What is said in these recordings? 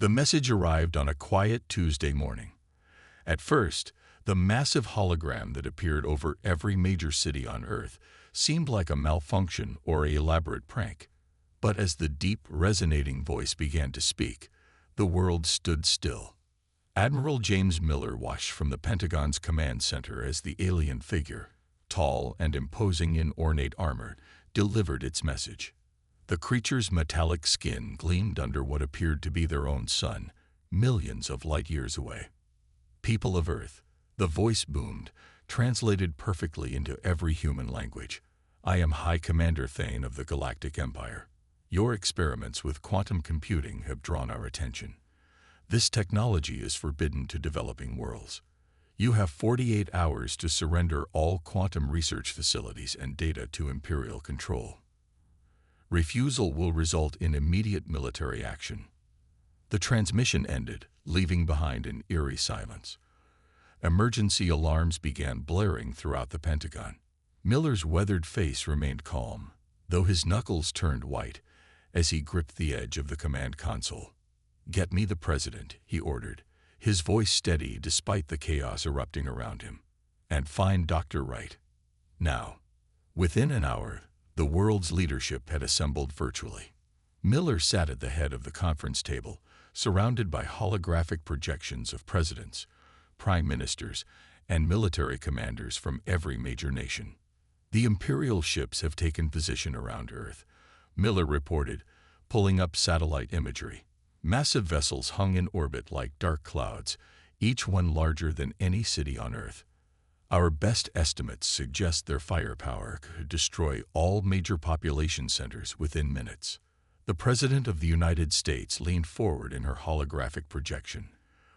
The message arrived on a quiet Tuesday morning. At first, the massive hologram that appeared over every major city on Earth seemed like a malfunction or an elaborate prank. But as the deep, resonating voice began to speak, the world stood still. Admiral James Miller watched from the Pentagon's command center as the alien figure, tall and imposing in ornate armor, delivered its message. The creature's metallic skin gleamed under what appeared to be their own sun, millions of light years away. "People of Earth," the voice boomed, translated perfectly into every human language. "I am High Commander Thane of the Galactic Empire. Your experiments with quantum computing have drawn our attention. This technology is forbidden to developing worlds. You have 48 hours to surrender all quantum research facilities and data to Imperial control. Refusal will result in immediate military action." The transmission ended, leaving behind an eerie silence. Emergency alarms began blaring throughout the Pentagon. Miller's weathered face remained calm, though his knuckles turned white as he gripped the edge of the command console. "Get me the president," he ordered, his voice steady despite the chaos erupting around him. "And find Dr. Wright. Now." Within an hour, the world's leadership had assembled virtually. Miller sat at the head of the conference table, surrounded by holographic projections of presidents, prime ministers, and military commanders from every major nation. "The Imperial ships have taken position around Earth," Miller reported, pulling up satellite imagery. Massive vessels hung in orbit like dark clouds, each one larger than any city on Earth. "Our best estimates suggest their firepower could destroy all major population centers within minutes." The President of the United States leaned forward in her holographic projection.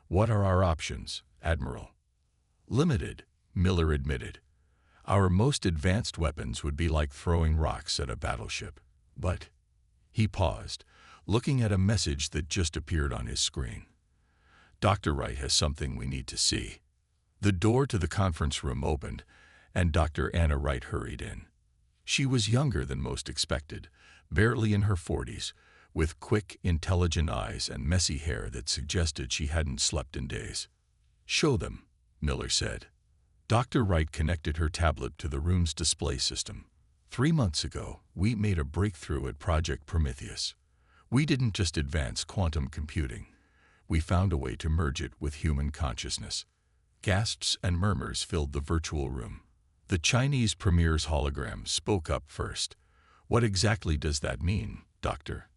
"What are our options, Admiral?" "Limited," Miller admitted. "Our most advanced weapons would be like throwing rocks at a battleship. But—" He paused, looking at a message that just appeared on his screen. "Dr. Wright has something we need to see." The door to the conference room opened, and Dr. Anna Wright hurried in. She was younger than most expected, barely in her 40s, with quick, intelligent eyes and messy hair that suggested she hadn't slept in days. "Show them," Miller said. Dr. Wright connected her tablet to the room's display system. "3 months ago, we made a breakthrough at Project Prometheus. We didn't just advance quantum computing. We found a way to merge it with human consciousness." Gasps and murmurs filled the virtual room. The Chinese premier's hologram spoke up first. "What exactly does that mean, Doctor?"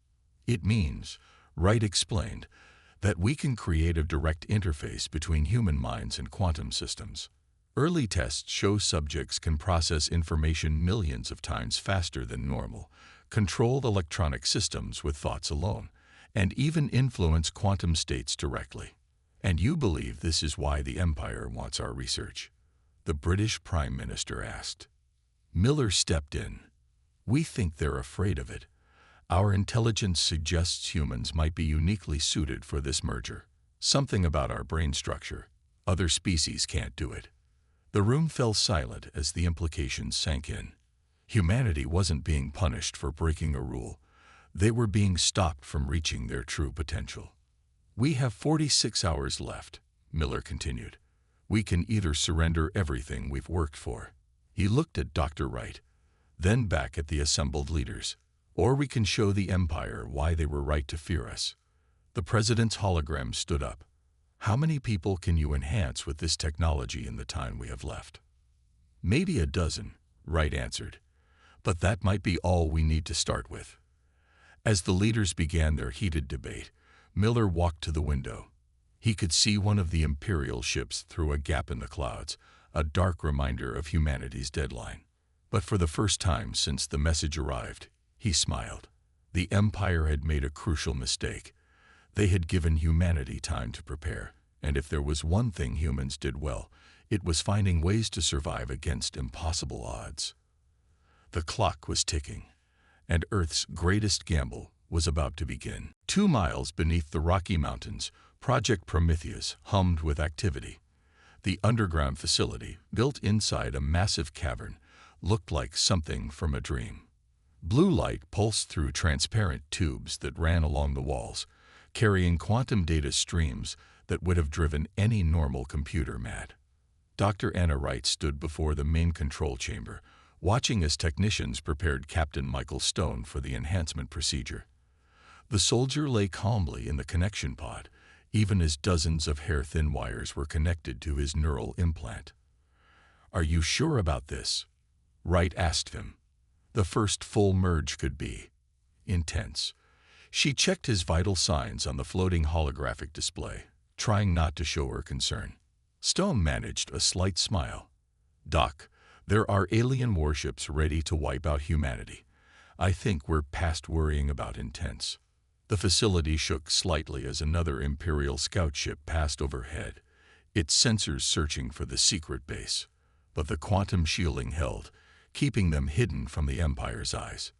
"It means," Wright explained, "that we can create a direct interface between human minds and quantum systems. Early tests show subjects can process information millions of times faster than normal, control electronic systems with thoughts alone, and even influence quantum states directly. And you believe this is why the Empire wants our research?" the British Prime Minister asked. Miller stepped in. "We think they're afraid of it. Our intelligence suggests humans might be uniquely suited for this merger. Something about our brain structure. Other species can't do it." The room fell silent as the implications sank in. Humanity wasn't being punished for breaking a rule. They were being stopped from reaching their true potential. "We have 46 hours left," Miller continued. "We can either surrender everything we've worked for." He looked at Dr. Wright, then back at the assembled leaders. "Or we can show the Empire why they were right to fear us." The president's hologram stood up. "How many people can you enhance with this technology in the time we have left?" "Maybe a dozen," Wright answered. "But that might be all we need to start with." As the leaders began their heated debate, Miller walked to the window. He could see one of the Imperial ships through a gap in the clouds, a dark reminder of humanity's deadline. But for the first time since the message arrived, he smiled. The Empire had made a crucial mistake. They had given humanity time to prepare, and if there was one thing humans did well, it was finding ways to survive against impossible odds. The clock was ticking, and Earth's greatest gamble was about to begin. 2 miles beneath the Rocky Mountains, Project Prometheus hummed with activity. The underground facility, built inside a massive cavern, looked like something from a dream. Blue light pulsed through transparent tubes that ran along the walls, carrying quantum data streams that would have driven any normal computer mad. Dr. Anna Wright stood before the main control chamber, watching as technicians prepared Captain Michael Stone for the enhancement procedure. The soldier lay calmly in the connection pod, even as dozens of hair-thin wires were connected to his neural implant. "Are you sure about this?" Wright asked him. The first full merge could be intense. She checked his vital signs on the floating holographic display, trying not to show her concern. Stone managed a slight smile. "Doc, there are alien warships ready to wipe out humanity. I think we're past worrying about intense." The facility shook slightly as another Imperial scout ship passed overhead, its sensors searching for the secret base. But the quantum shielding held, keeping them hidden from the Empire's eyes.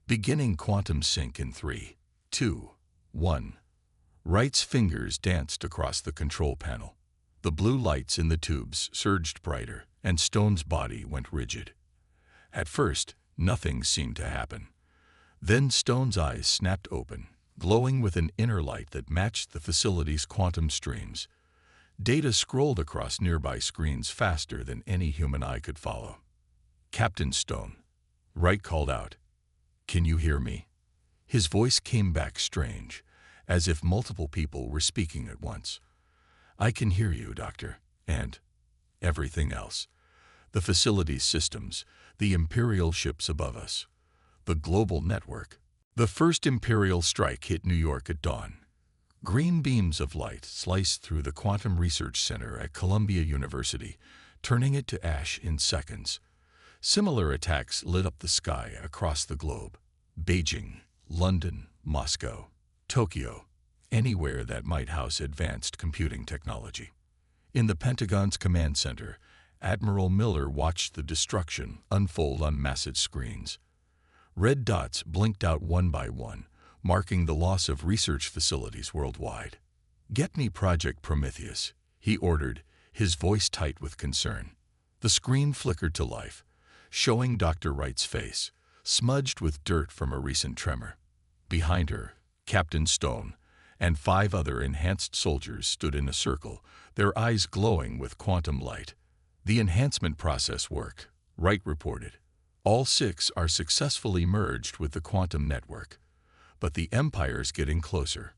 Beginning quantum sync in 3, 2, 1. Wright's fingers danced across the control panel. The blue lights in the tubes surged brighter, and Stone's body went rigid. At first, nothing seemed to happen. Then Stone's eyes snapped open, glowing with an inner light that matched the facility's quantum streams. Data scrolled across nearby screens faster than any human eye could follow. "Captain Stone," Wright called out. "Can you hear me?" His voice came back strange, as if multiple people were speaking at once. "I can hear you, Doctor, and everything else. The facility's systems, the Imperial ships above us, the global network." The first Imperial strike hit New York at dawn. Green beams of light sliced through the Quantum Research Center at Columbia University, turning it to ash in seconds. Similar attacks lit up the sky across the globe. Beijing, London, Moscow, Tokyo, anywhere that might house advanced computing technology. In the Pentagon's command center, Admiral Miller watched the destruction unfold on massive screens. Red dots blinked out one by one, marking the loss of research facilities worldwide. "Get me Project Prometheus," he ordered, his voice tight with concern. The screen flickered to life, showing Dr. Wright's face, smudged with dirt from a recent tremor. Behind her, Captain Stone and 5 other enhanced soldiers stood in a circle, their eyes glowing with quantum light. "The enhancement process worked," Wright reported. "All 6 are successfully merged with the quantum network. But the Empire's getting closer.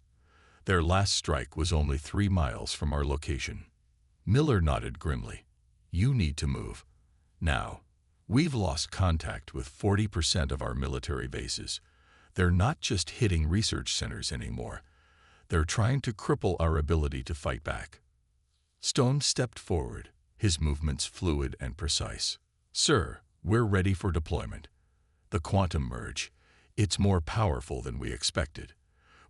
Their last strike was only 3 miles from our location." Miller nodded grimly. "You need to move. Now. We've lost contact with 40% of our military bases. They're not just hitting research centers anymore. They're trying to cripple our ability to fight back." Stone stepped forward, his movements fluid and precise. "Sir, we're ready for deployment. The quantum merge, it's more powerful than we expected.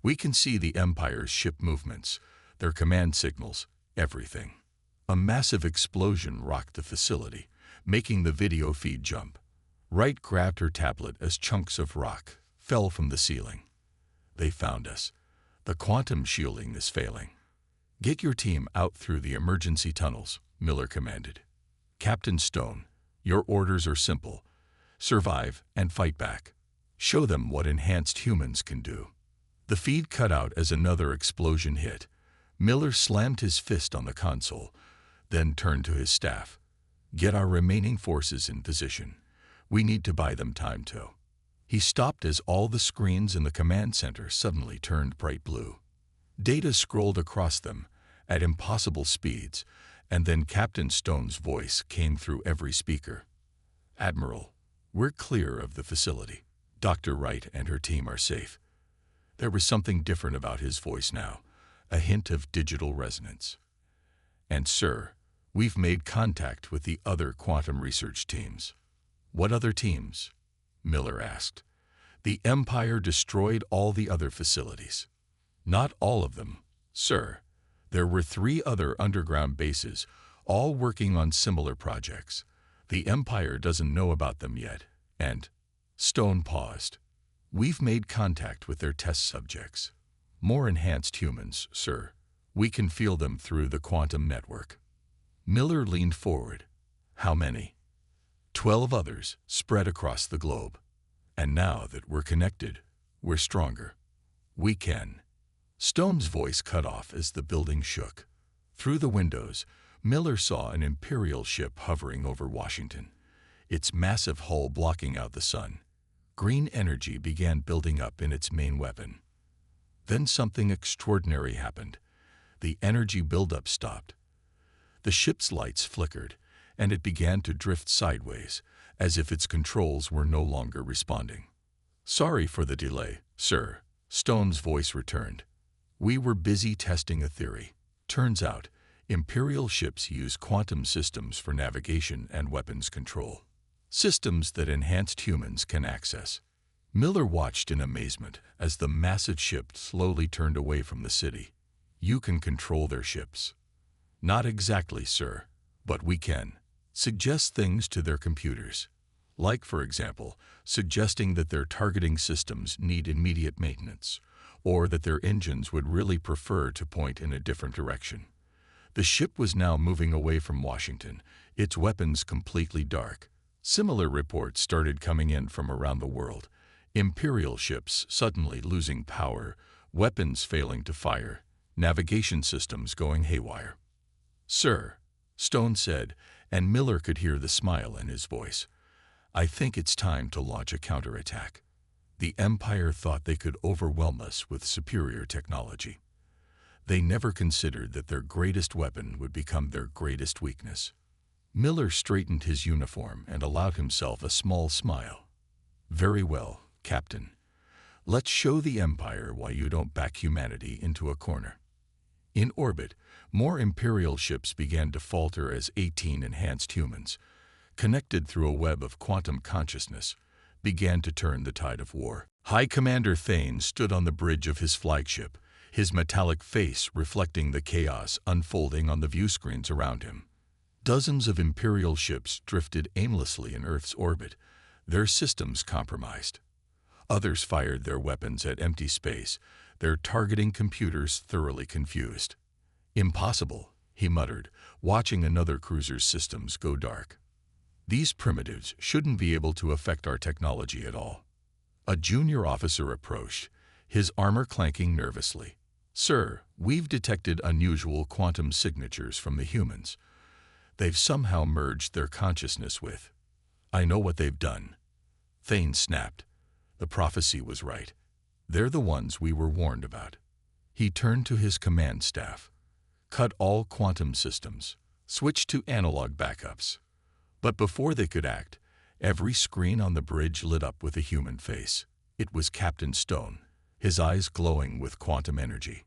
We can see the Empire's ship movements, their command signals, everything." A massive explosion rocked the facility, making the video feed jump. Wright grabbed her tablet as chunks of rock fell from the ceiling. "They found us. The quantum shielding is failing." "Get your team out through the emergency tunnels," Miller commanded. "Captain Stone, your orders are simple. Survive and fight back. Show them what enhanced humans can do." The feed cut out as another explosion hit. Miller slammed his fist on the console, then turned to his staff. "Get our remaining forces in position. We need to buy them time to." He stopped as all the screens in the command center suddenly turned bright blue. Data scrolled across them at impossible speeds, and then Captain Stone's voice came through every speaker. "Admiral, we're clear of the facility. Dr. Wright and her team are safe." There was something different about his voice now, a hint of digital resonance. "And sir, we've made contact with the other quantum research teams." "What other teams?" Miller asked. "The Empire destroyed all the other facilities." "Not all of them, sir. There were 3 other underground bases, all working on similar projects. The Empire doesn't know about them yet, and—" Stone paused. "We've made contact with their test subjects. More enhanced humans, sir. We can feel them through the quantum network." Miller leaned forward. "How many?" 12 others spread across the globe. "And now that we're connected, we're stronger. We can." Stone's voice cut off as the building shook. Through the windows, Miller saw an Imperial ship hovering over Washington, its massive hull blocking out the sun. Green energy began building up in its main weapon. Then something extraordinary happened. The energy buildup stopped. The ship's lights flickered, and it began to drift sideways, as if its controls were no longer responding. "Sorry for the delay, sir," Stone's voice returned. "We were busy testing a theory. Turns out, Imperial ships use quantum systems for navigation and weapons control. Systems that enhanced humans can access." Miller watched in amazement as the massive ship slowly turned away from the city. "You can control their ships." "Not exactly, sir, but we can. Suggest things to their computers. Like, for example, suggesting that their targeting systems need immediate maintenance, or that their engines would really prefer to point in a different direction." The ship was now moving away from Washington, its weapons completely dark. Similar reports started coming in from around the world. Imperial ships suddenly losing power, weapons failing to fire, navigation systems going haywire. "Sir," Stone said, and Miller could hear the smile in his voice, "I think it's time to launch a counterattack. The Empire thought they could overwhelm us with superior technology. They never considered that their greatest weapon would become their greatest weakness." Miller straightened his uniform and allowed himself a small smile. "Very well, Captain. Let's show the Empire why you don't back humanity into a corner." In orbit, more Imperial ships began to falter as 18 enhanced humans, connected through a web of quantum consciousness, began to turn the tide of war. High Commander Thane stood on the bridge of his flagship, his metallic face reflecting the chaos unfolding on the viewscreens around him. Dozens of Imperial ships drifted aimlessly in Earth's orbit, their systems compromised. Others fired their weapons at empty space, their targeting computers thoroughly confused. "Impossible," he muttered, watching another cruiser's systems go dark. "These primitives shouldn't be able to affect our technology at all." A junior officer approached, his armor clanking nervously. "Sir, we've detected unusual quantum signatures from the humans. They've somehow merged their consciousness with—" "I know what they've done." Thane snapped. The prophecy was right. They're the ones we were warned about. He turned to his command staff. "Cut all quantum systems. Switch to analog backups." But before they could act, every screen on the bridge lit up with a human face. It was Captain Stone, his eyes glowing with quantum energy.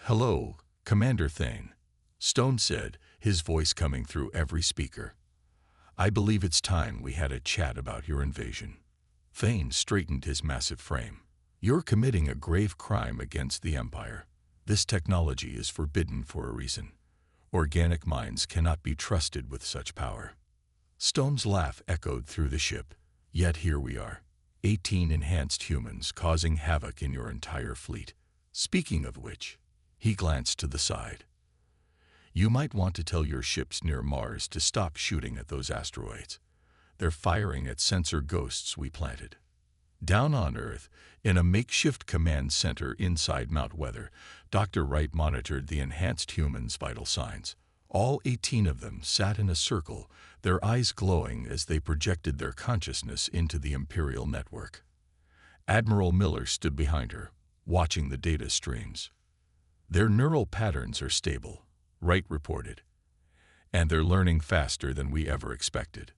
"Hello, Commander Thane," Stone said, his voice coming through every speaker. "I believe it's time we had a chat about your invasion." Thane straightened his massive frame. "You're committing a grave crime against the Empire. This technology is forbidden for a reason. Organic minds cannot be trusted with such power." Stone's laugh echoed through the ship. "Yet here we are, 18 enhanced humans causing havoc in your entire fleet. Speaking of which," he glanced to the side, "you might want to tell your ships near Mars to stop shooting at those asteroids. They're firing at sensor ghosts we planted." Down on Earth, in a makeshift command center inside Mount Weather, Dr. Wright monitored the enhanced humans' vital signs. All 18 of them sat in a circle, their eyes glowing as they projected their consciousness into the Imperial network. Admiral Miller stood behind her, watching the data streams. "Their neural patterns are stable," Wright reported, "and they're learning faster than we ever expected.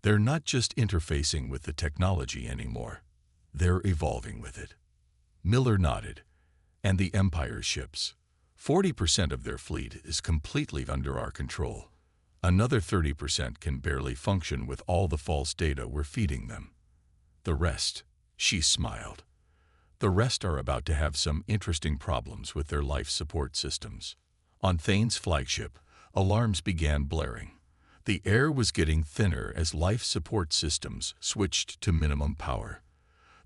They're not just interfacing with the technology anymore, they're evolving with it." Miller nodded. "And the Empire's ships? 40% of their fleet is completely under our control. Another 30% can barely function with all the false data we're feeding them. The rest," she smiled, "the rest are about to have some interesting problems with their life support systems." On Thane's flagship, alarms began blaring. The air was getting thinner as life support systems switched to minimum power.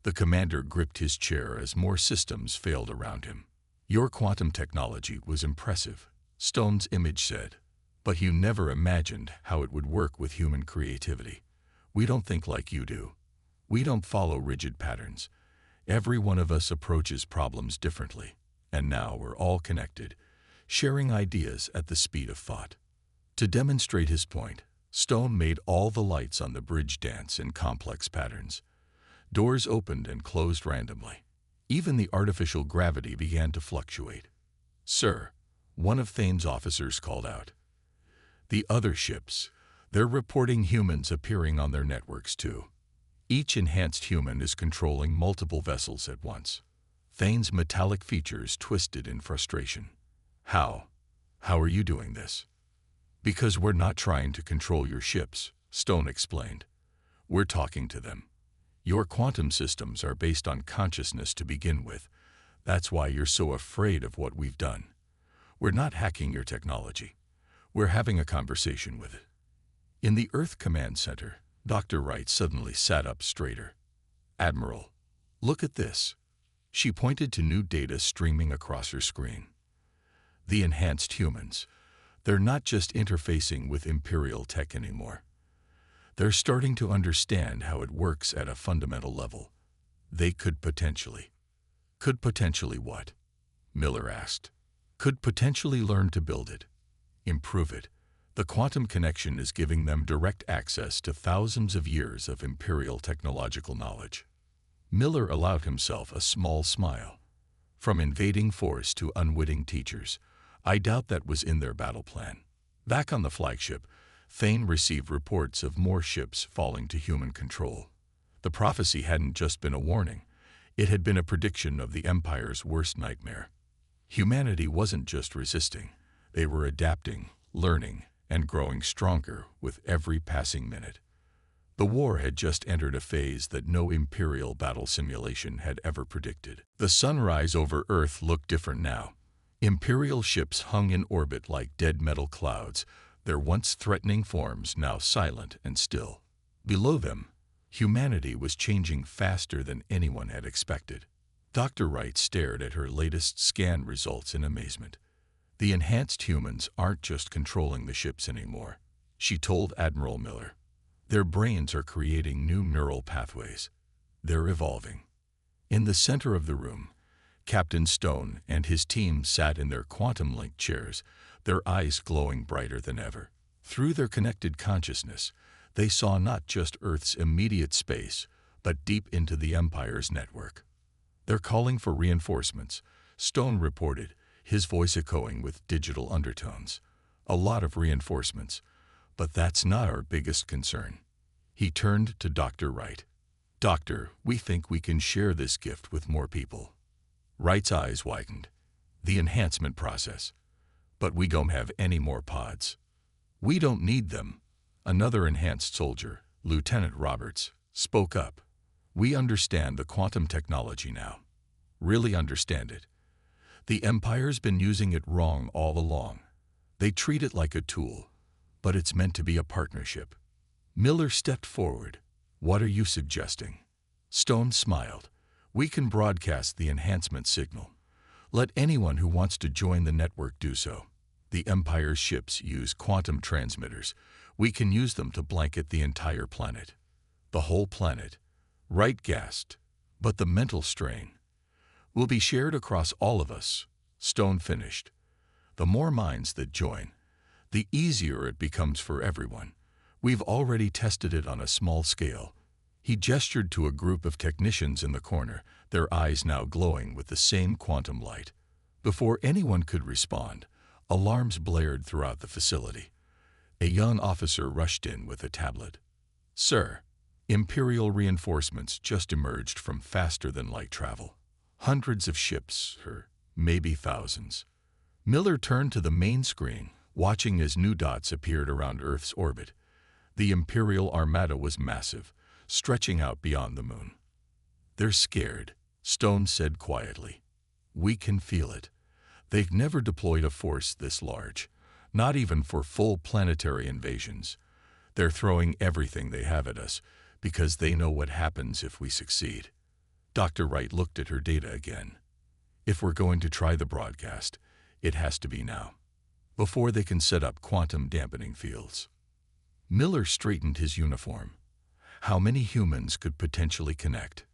The commander gripped his chair as more systems failed around him. "Your quantum technology was impressive," Stone's image said, "but you never imagined how it would work with human creativity. We don't think like you do. We don't follow rigid patterns. Every one of us approaches problems differently. And now we're all connected, sharing ideas at the speed of thought. To demonstrate his point, Stone made all the lights on the bridge dance in complex patterns. Doors opened and closed randomly. Even the artificial gravity began to fluctuate. "Sir," one of Thane's officers called out. "The other ships, they're reporting humans appearing on their networks too. Each enhanced human is controlling multiple vessels at once." Thane's metallic features twisted in frustration. How? How are you doing this?" "Because we're not trying to control your ships," Stone explained. "We're talking to them. Your quantum systems are based on consciousness to begin with. That's why you're so afraid of what we've done. We're not hacking your technology. We're having a conversation with it." In the Earth Command Center, Dr. Wright suddenly sat up straighter. "Admiral, look at this." She pointed to new data streaming across her screen. "The enhanced humans, they're not just interfacing with Imperial tech anymore. They're starting to understand how it works at a fundamental level. They could potentially..." "Could potentially what?" Miller asked. "Could potentially learn to build it, improve it. The quantum connection is giving them direct access to thousands of years of Imperial technological knowledge." Miller allowed himself a small smile. "From invading force to unwitting teachers, I doubt that was in their battle plan." Back on the flagship, Thane received reports of more ships falling to human control. The prophecy hadn't just been a warning. It had been a prediction of the Empire's worst nightmare. Humanity wasn't just resisting. They were adapting, learning, and growing stronger with every passing minute. The war had just entered a phase that no Imperial battle simulation had ever predicted. The sunrise over Earth looked different now. Imperial ships hung in orbit like dead metal clouds, their once threatening forms now silent and still. Below them, humanity was changing faster than anyone had expected. Dr. Wright stared at her latest scan results in amazement. "The enhanced humans aren't just controlling the ships anymore," she told Admiral Miller. "Their brains are creating new neural pathways. They're evolving." In the center of the room, Captain Stone and his team sat in their quantum-linked chairs, their eyes glowing brighter than ever. Through their connected consciousness, they saw not just Earth's immediate space, but deep into the Empire's network. "They're calling for reinforcements," Stone reported, his voice echoing with digital undertones. "A lot of reinforcements, but that's not our biggest concern." He turned to Dr. Wright. "Doctor, we think we can share this gift with more people." Wright's eyes widened. "The enhancement process. But we don't have any more pods." "We don't need them," another enhanced soldier, Lieutenant Roberts, spoke up. "We understand the quantum technology now. Really understand it. The Empire's been using it wrong all along. They treat it like a tool, but it's meant to be a partnership." Miller stepped forward. "What are you suggesting?" Stone smiled. "We can broadcast the enhancement signal. Let anyone who wants to join the network do so. The Empire's ships use quantum transmitters. We can use them to blanket the entire planet." "The whole planet?" Wright gasped. "But the mental strain." "Will be shared across all of us," Stone finished. "The more minds that join, the easier it becomes for everyone. We've already tested it on a small scale." He gestured to a group of technicians in the corner, their eyes now glowing with the same quantum light. Before anyone could respond, alarms blared throughout the facility. A young officer rushed in with a tablet. "Sir, Imperial reinforcements just emerged from faster-than-light travel. Hundreds of ships, or maybe thousands." Miller turned to the main screen, watching as new dots appeared around Earth's orbit. The Imperial Armada was massive, stretching out beyond the moon. "They're scared," Stone said quietly. "We can feel it. They've never deployed a force this large, not even for full planetary invasions. They're throwing everything they have at us because they know what happens if we succeed." Dr. Wright looked at her data again. "If we're going to try the broadcast, it has to be now, before they can set up quantum dampening fields." Miller straightened his uniform. "How many humans could potentially connect?"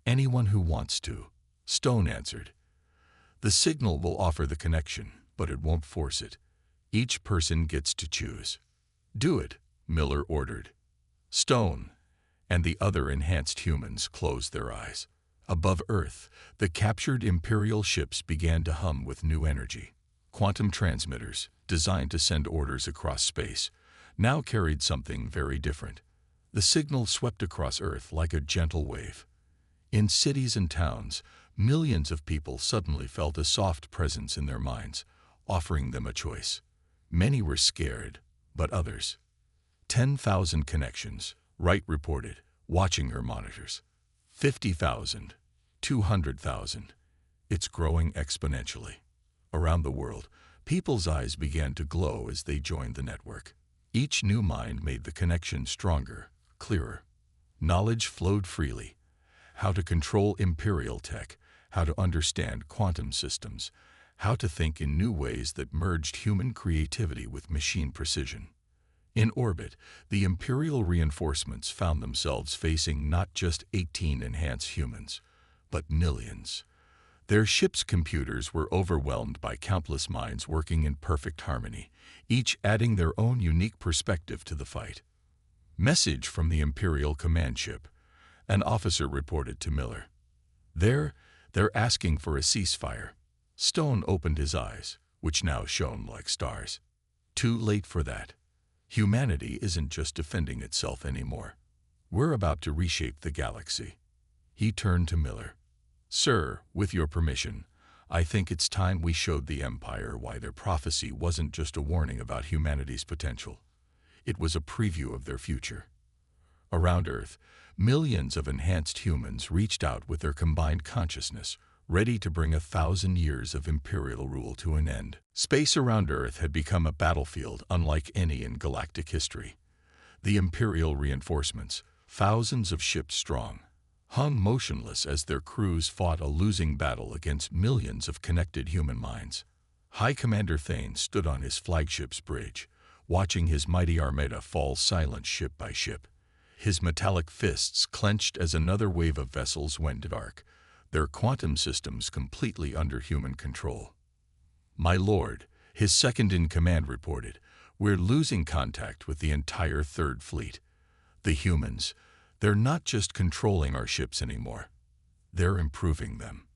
"Anyone who wants to," Stone answered. The signal will offer the connection, but it won't force it. Each person gets to choose. Do it, Miller ordered. Stone and the other enhanced humans closed their eyes. Above Earth, the captured Imperial ships began to hum with new energy. Quantum transmitters, designed to send orders across space, now carried something very different. The signal swept across Earth like a gentle wave. In cities and towns, millions of people suddenly felt a soft presence in their minds, offering them a choice. Many were scared, but others. 10,000 connections, Wright reported, watching her monitors. 50,000, 200,000. It's growing exponentially. Around the world, people's eyes began to glow as they joined the network. Each new mind made the connection stronger, clearer. Knowledge flowed freely. How to control Imperial tech, how to understand quantum systems, how to think in new ways that merged human creativity with machine precision. In orbit, the Imperial reinforcements found themselves facing not just 18 enhanced humans, but millions. Their ship's computers were overwhelmed by countless minds working in perfect harmony, each adding their own unique perspective to the fight. Message from the Imperial command ship, an officer reported to Miller. They're asking for a ceasefire. Stone opened his eyes, which now shone like stars. Too late for that. Humanity isn't just defending itself anymore. We're about to reshape the galaxy. He turned to Miller. Sir, with your permission, I think it's time we showed the Empire why their prophecy wasn't just a warning about humanity's potential. It was a preview of their future. Around Earth, millions of enhanced humans reached out with their combined consciousness, ready to bring 1,000 years of Imperial rule to an end. Space around Earth had become a battlefield unlike any in galactic history. The Imperial reinforcements, thousands of ships strong, hung motionless as their crews fought a losing battle against millions of connected human minds. High Commander Thane stood on his flagship's bridge, watching his mighty armada fall silent ship by ship. His metallic fists clenched as another wave of vessels went dark, their quantum systems completely under human control. My lord, his second-in-command reported, we're losing contact with the entire Third Fleet. The humans, they're not just controlling our ships anymore. They're improving them.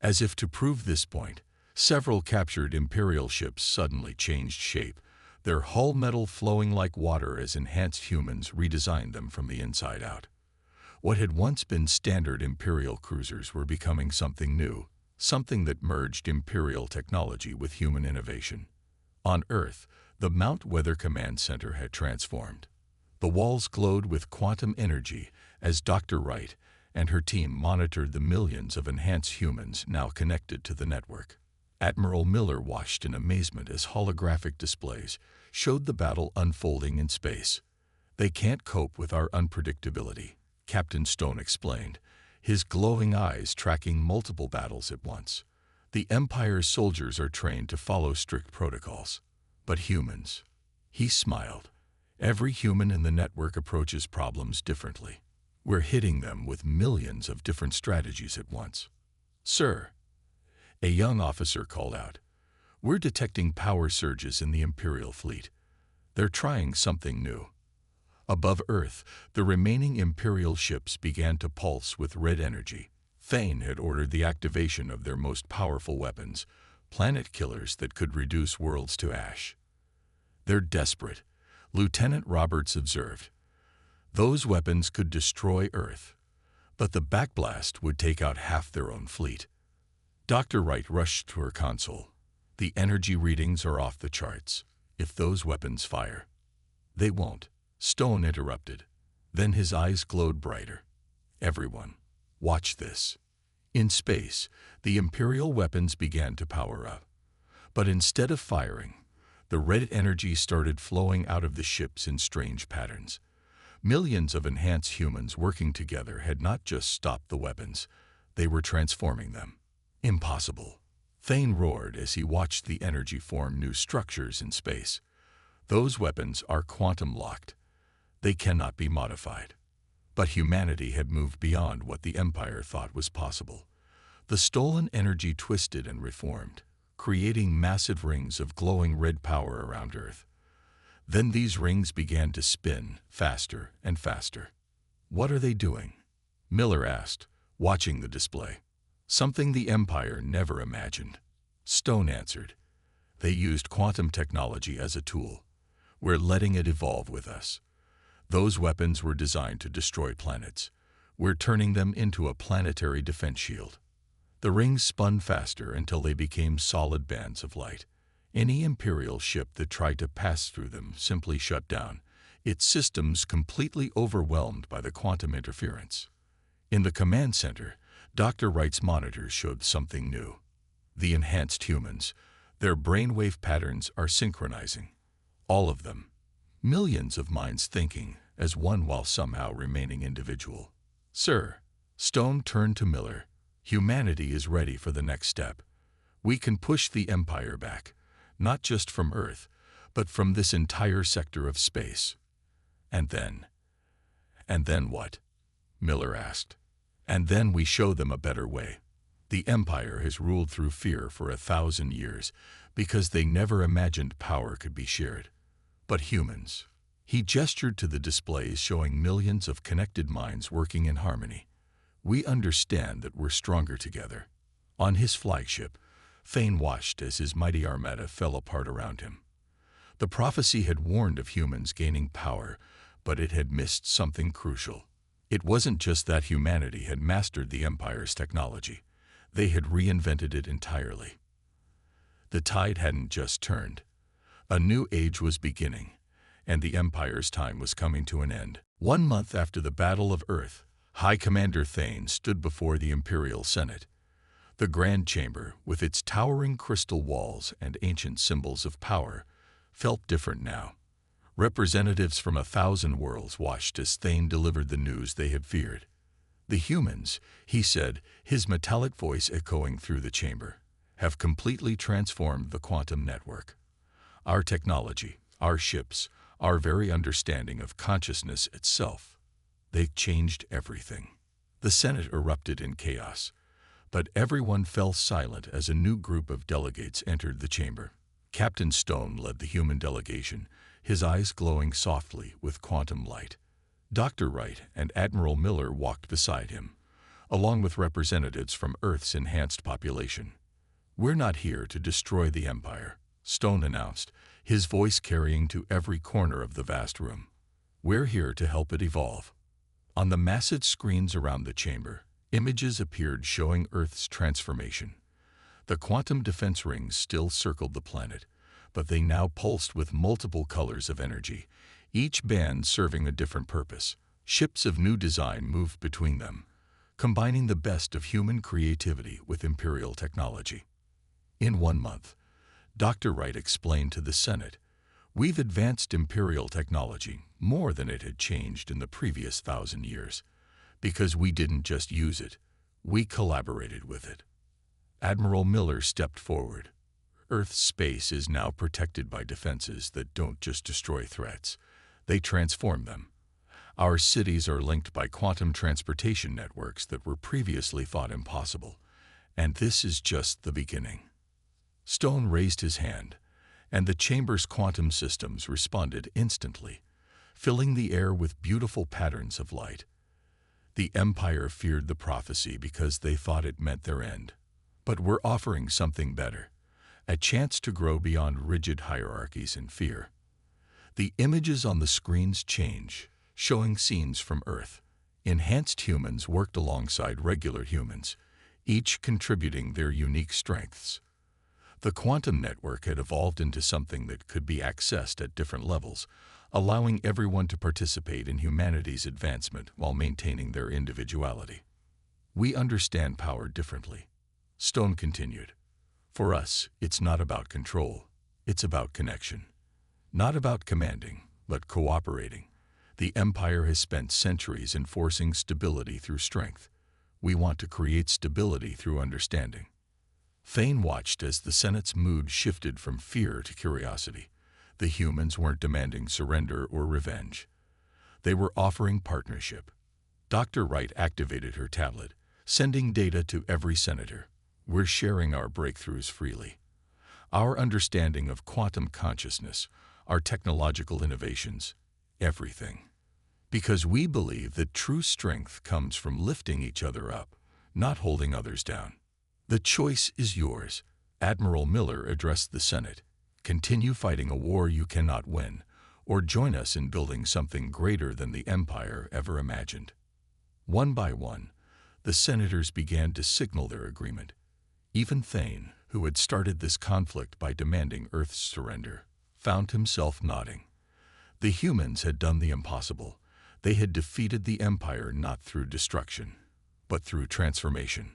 As if to prove this point, several captured Imperial ships suddenly changed shape, their hull metal flowing like water as enhanced humans redesigned them from the inside out. What had once been standard Imperial cruisers were becoming something new, something that merged Imperial technology with human innovation. On Earth, the Mount Weather Command Center had transformed. The walls glowed with quantum energy as Dr. Wright and her team monitored the millions of enhanced humans now connected to the network. Admiral Miller watched in amazement as holographic displays showed the battle unfolding in space. They can't cope with our unpredictability, Captain Stone explained, his glowing eyes tracking multiple battles at once. The Empire's soldiers are trained to follow strict protocols. But humans, he smiled. Every human in the network approaches problems differently. We're hitting them with millions of different strategies at once. Sir, a young officer called out, we're detecting power surges in the Imperial fleet. They're trying something new. Above Earth, the remaining Imperial ships began to pulse with red energy. Thane had ordered the activation of their most powerful weapons, planet killers that could reduce worlds to ash. They're desperate, Lieutenant Roberts observed. Those weapons could destroy Earth, but the backblast would take out half their own fleet. Dr. Wright rushed to her console. The energy readings are off the charts. If those weapons fire, they won't. Stone interrupted. Then his eyes glowed brighter. Everyone, watch this. In space, the Imperial weapons began to power up. But instead of firing, the red energy started flowing out of the ships in strange patterns. Millions of enhanced humans working together had not just stopped the weapons, they were transforming them. Impossible. Thane roared as he watched the energy form new structures in space. Those weapons are quantum-locked. They cannot be modified. But humanity had moved beyond what the Empire thought was possible. The stolen energy twisted and reformed, creating massive rings of glowing red power around Earth. Then these rings began to spin faster and faster. "What are they doing?" Miller asked, watching the display. "Something the Empire never imagined." Stone answered, "They used quantum technology as a tool. We're letting it evolve with us. Those weapons were designed to destroy planets. We're turning them into a planetary defense shield." The rings spun faster until they became solid bands of light. Any Imperial ship that tried to pass through them simply shut down, its systems completely overwhelmed by the quantum interference. In the command center, Dr. Wright's monitors showed something new. The enhanced humans, their brainwave patterns are synchronizing. All of them. Millions of minds thinking as one while somehow remaining individual. "Sir," Stone turned to Miller, "humanity is ready for the next step. We can push the Empire back, not just from Earth, but from this entire sector of space." And then what? Miller asked. "And then we show them a better way. The Empire has ruled through fear for 1,000 years because they never imagined power could be shared. But humans." He gestured to the displays showing millions of connected minds working in harmony. "We understand that we're stronger together." On his flagship, Thane watched as his mighty armada fell apart around him. The prophecy had warned of humans gaining power, but it had missed something crucial. It wasn't just that humanity had mastered the Empire's technology. They had reinvented it entirely. The tide hadn't just turned. A new age was beginning, and the Empire's time was coming to an end. 1 month after the Battle of Earth, High Commander Thane stood before the Imperial Senate. The Grand Chamber, with its towering crystal walls and ancient symbols of power, felt different now. Representatives from 1,000 worlds watched as Thane delivered the news they had feared. "The humans," he said, his metallic voice echoing through the chamber, "have completely transformed the quantum network. Our technology, our ships, our very understanding of consciousness itself. They've changed everything." The Senate erupted in chaos, but everyone fell silent as a new group of delegates entered the chamber. Captain Stone led the human delegation, his eyes glowing softly with quantum light. Dr. Wright and Admiral Miller walked beside him, along with representatives from Earth's enhanced population. "We're not here to destroy the Empire," Stone announced, his voice carrying to every corner of the vast room. "We're here to help it evolve." On the massive screens around the chamber, images appeared showing Earth's transformation. The quantum defense rings still circled the planet, but they now pulsed with multiple colors of energy, each band serving a different purpose. Ships of new design moved between them, combining the best of human creativity with Imperial technology. In 1 month, Dr. Wright explained to the Senate, "We've advanced Imperial technology more than it had changed in the previous 1,000 years, because we didn't just use it, we collaborated with it." Admiral Miller stepped forward. "Earth's space is now protected by defenses that don't just destroy threats, they transform them. Our cities are linked by quantum transportation networks that were previously thought impossible, and this is just the beginning." Stone raised his hand, and the chamber's quantum systems responded instantly, filling the air with beautiful patterns of light. The Empire feared the prophecy because they thought it meant their end. But we're offering something better, a chance to grow beyond rigid hierarchies and fear. The images on the screens change, showing scenes from Earth. Enhanced humans worked alongside regular humans, each contributing their unique strengths. The quantum network had evolved into something that could be accessed at different levels, allowing everyone to participate in humanity's advancement while maintaining their individuality. "We understand power differently," Stone continued. "For us, it's not about control, it's about connection. Not about commanding, but cooperating. The Empire has spent centuries enforcing stability through strength. We want to create stability through understanding." Thane watched as the Senate's mood shifted from fear to curiosity. The humans weren't demanding surrender or revenge. They were offering partnership. Dr. Wright activated her tablet, sending data to every senator. We're sharing our breakthroughs freely. Our understanding of quantum consciousness, our technological innovations, everything. Because we believe that true strength comes from lifting each other up, not holding others down. The choice is yours. Admiral Miller addressed the Senate. Continue fighting a war you cannot win, or join us in building something greater than the Empire ever imagined. One by one, the senators began to signal their agreement. Even Thane, who had started this conflict by demanding Earth's surrender, found himself nodding. The humans had done the impossible. They had defeated the Empire not through destruction, but through transformation.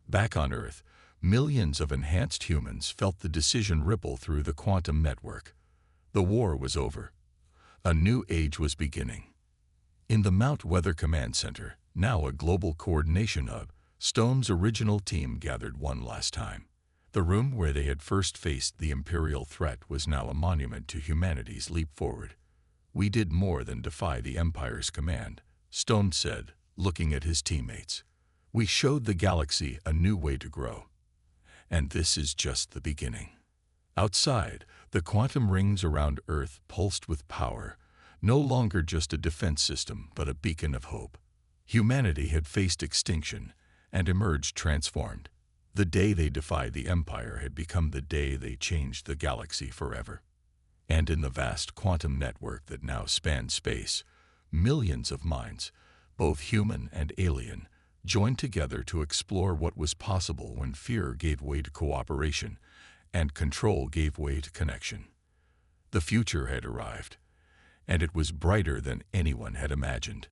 Back on Earth, millions of enhanced humans felt the decision ripple through the quantum network. The war was over. A new age was beginning. In the Mount Weather Command Center, now a global coordination hub, Stone's original team gathered one last time. The room where they had first faced the Imperial threat was now a monument to humanity's leap forward. We did more than defy the Empire's command, Stone said, looking at his teammates. We showed the galaxy a new way to grow. And this is just the beginning. Outside, the quantum rings around Earth pulsed with power, no longer just a defense system, but a beacon of hope. Humanity had faced extinction and emerged transformed. The day they defied the Empire had become the day they changed the galaxy forever. And in the vast quantum network that now spanned space, millions of minds, both human and alien, joined together to explore what was possible when fear gave way to cooperation and control gave way to connection. The future had arrived, and it was brighter than anyone had imagined.